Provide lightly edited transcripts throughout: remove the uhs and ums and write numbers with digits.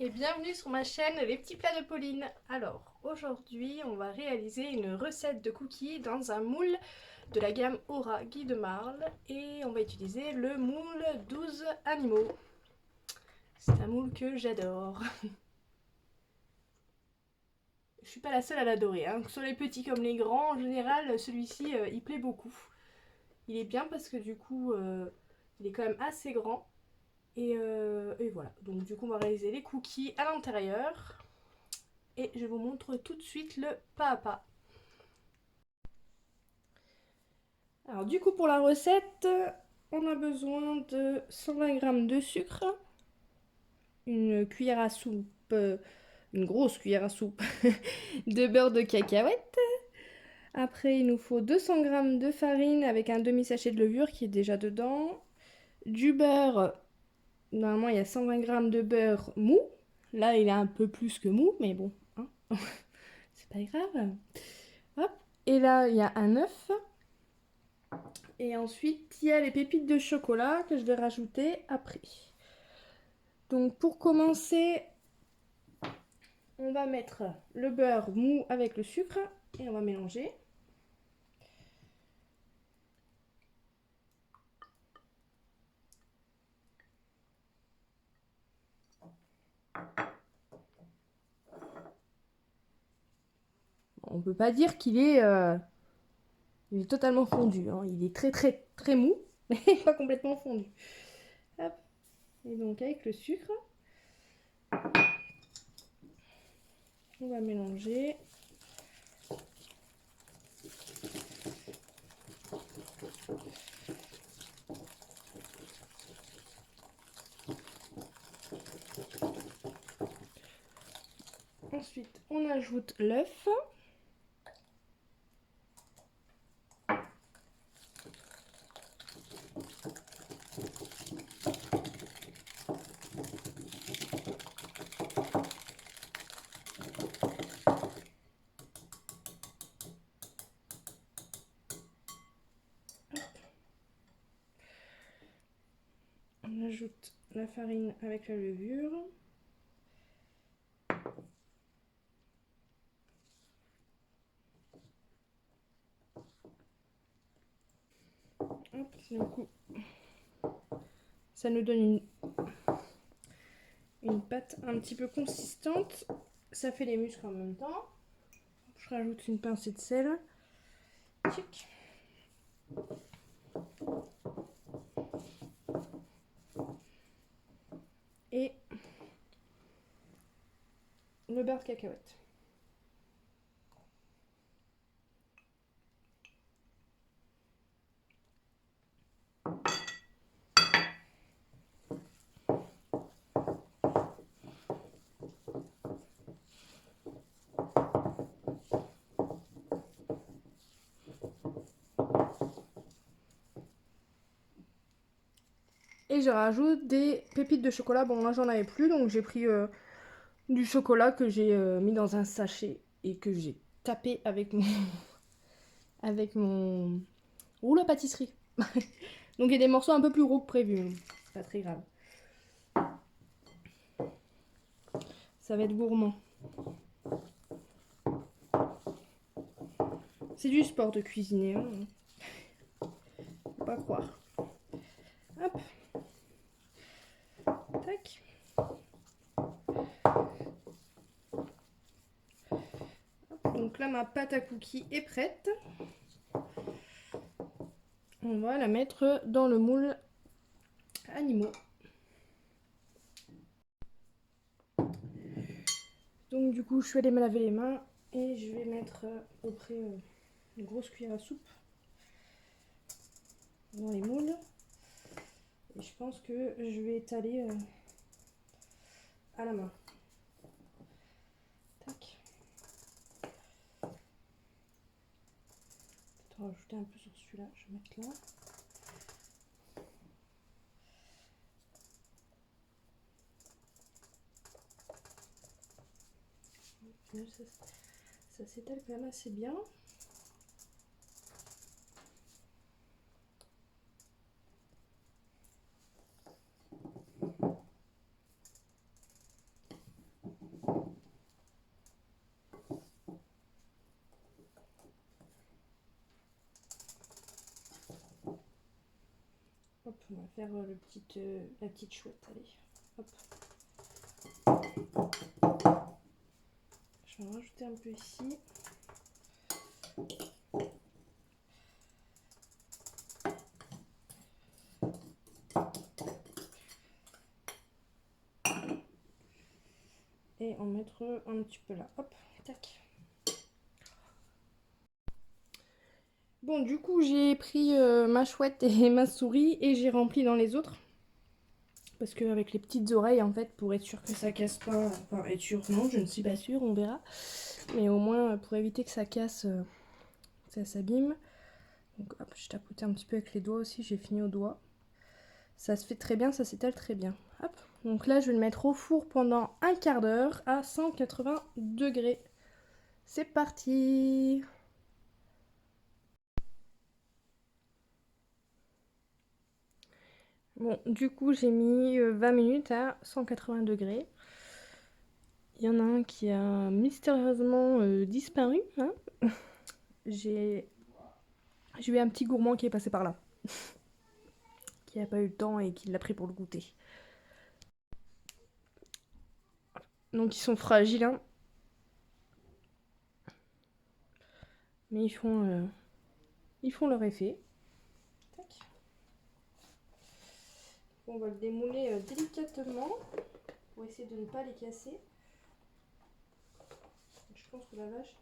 Et bienvenue sur ma chaîne Les Petits Plats de Pauline. Alors aujourd'hui on va réaliser une recette de cookies dans un moule de la gamme Aura Guy de Marle et on va utiliser le moule 12 animaux. C'est un moule que j'adore. Je suis pas la seule à l'adorer, hein. Que ce soit les petits comme les grands, en général celui-ci il plaît beaucoup. Il est bien parce que du coup il est quand même assez grand. Et voilà, donc du coup on va réaliser les cookies à l'intérieur. Et je vous montre tout de suite le pas à pas. Alors du coup pour la recette, on a besoin de 120 g de sucre, une cuillère à soupe, une grosse cuillère à soupe de beurre de cacahuète. Après il nous faut 200 g de farine avec un demi-sachet de levure qui est déjà dedans. Du beurre, normalement il y a 120 g de beurre mou. Là il est un peu plus que mou, mais bon, hein. C'est pas grave. Hop. Et là il y a un œuf. Et ensuite, il y a les pépites de chocolat que je vais rajouter après. Donc pour commencer, on va mettre le beurre mou avec le sucre et on va mélanger. On ne peut pas dire il est totalement fondu, hein. Il est très très très mou, mais pas complètement fondu. Hop. Et donc avec le sucre, on va mélanger. Ensuite, on ajoute l'œuf. On ajoute la farine avec la levure. Hop, du coup, ça nous donne une pâte un petit peu consistante. Ça fait les muscles en même temps. Je rajoute une pincée de sel. Tchic. Et le beurre de cacahuète. Et je rajoute des pépites de chocolat. Bon, là j'en avais plus, donc j'ai pris du chocolat que j'ai mis dans un sachet et que j'ai tapé avec mon avec mon rouleau à pâtisserie. Donc il y a des morceaux un peu plus gros que prévu. Pas très grave. Ça va être gourmand. C'est du sport de cuisiner, hein. Faut pas croire. Hop. Tac. Donc là, ma pâte à cookies est prête. On va la mettre dans le moule animaux. Donc du coup, je vais aller me laver les mains et je vais mettre auprès une grosse cuillère à soupe dans les moules. Et je pense que je vais étaler à la main. Tac. Peut-être rajouter un peu sur celui-là. Je vais mettre là. Ça s'étale quand même assez bien. Hop, on va faire la petite chouette, allez. Hop. Je vais en rajouter un peu ici. Et en mettre un petit peu là. Hop, tac. Bon, du coup, j'ai pris ma chouette et ma souris et j'ai rempli dans les autres. Parce qu'avec les petites oreilles, en fait, pour être sûr que ça casse pas... Enfin, être sûr, non, je ne suis pas sûre, on verra. Mais au moins, pour éviter que ça casse, ça s'abîme. Donc, hop, je tapotais un petit peu avec les doigts aussi, j'ai fini au doigt. Ça se fait très bien, ça s'étale très bien. Hop. Donc là, je vais le mettre au four pendant un quart d'heure à 180 degrés. C'est parti! Bon, du coup, j'ai mis 20 minutes à 180 degrés. Il y en a un qui a mystérieusement disparu. Hein. J'ai eu un petit gourmand qui est passé par là. Qui n'a pas eu le temps et qui l'a pris pour le goûter. Donc ils sont fragiles, hein. Mais ils font leur effet. Tac. On va le démouler délicatement pour essayer de ne pas les casser. Je pense que la vache...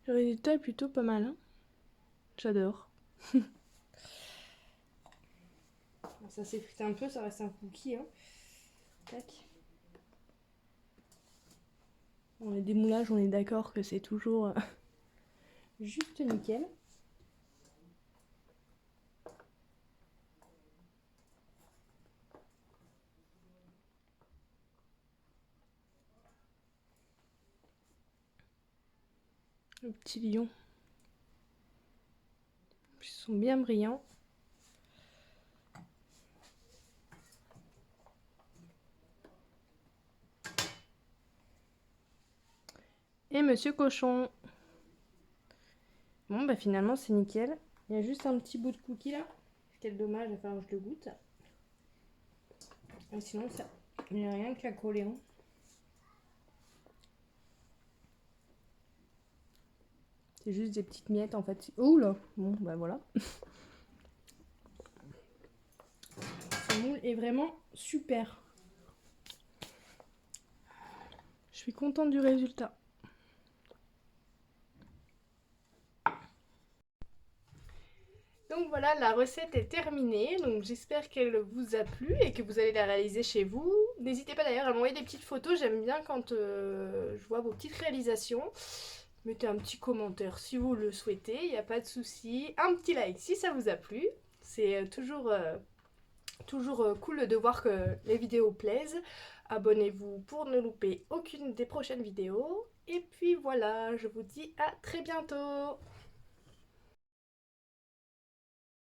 Le résultat est plutôt pas mal, hein. J'adore. Ça s'effrite un peu, ça reste un cookie, hein. Tac. Bon, les démoulages, on est d'accord que c'est toujours juste nickel. Le petit lion. Ils sont bien brillants. Et Monsieur Cochon. Bon, bah finalement, c'est nickel. Il y a juste un petit bout de cookie là. Quel dommage, il va falloir que je le goûte. Et sinon, ça, il n'y a rien qu'à coller. Hein. C'est juste des petites miettes en fait. Ouh là. Bon, bah voilà. Ce moule est vraiment super. Je suis contente du résultat. Donc voilà, la recette est terminée. Donc j'espère qu'elle vous a plu et que vous allez la réaliser chez vous. N'hésitez pas d'ailleurs à m'envoyer des petites photos. J'aime bien quand je vois vos petites réalisations. Mettez un petit commentaire si vous le souhaitez, il n'y a pas de souci. Un petit like si ça vous a plu. C'est toujours cool de voir que les vidéos plaisent. Abonnez-vous pour ne louper aucune des prochaines vidéos. Et puis voilà, je vous dis à très bientôt.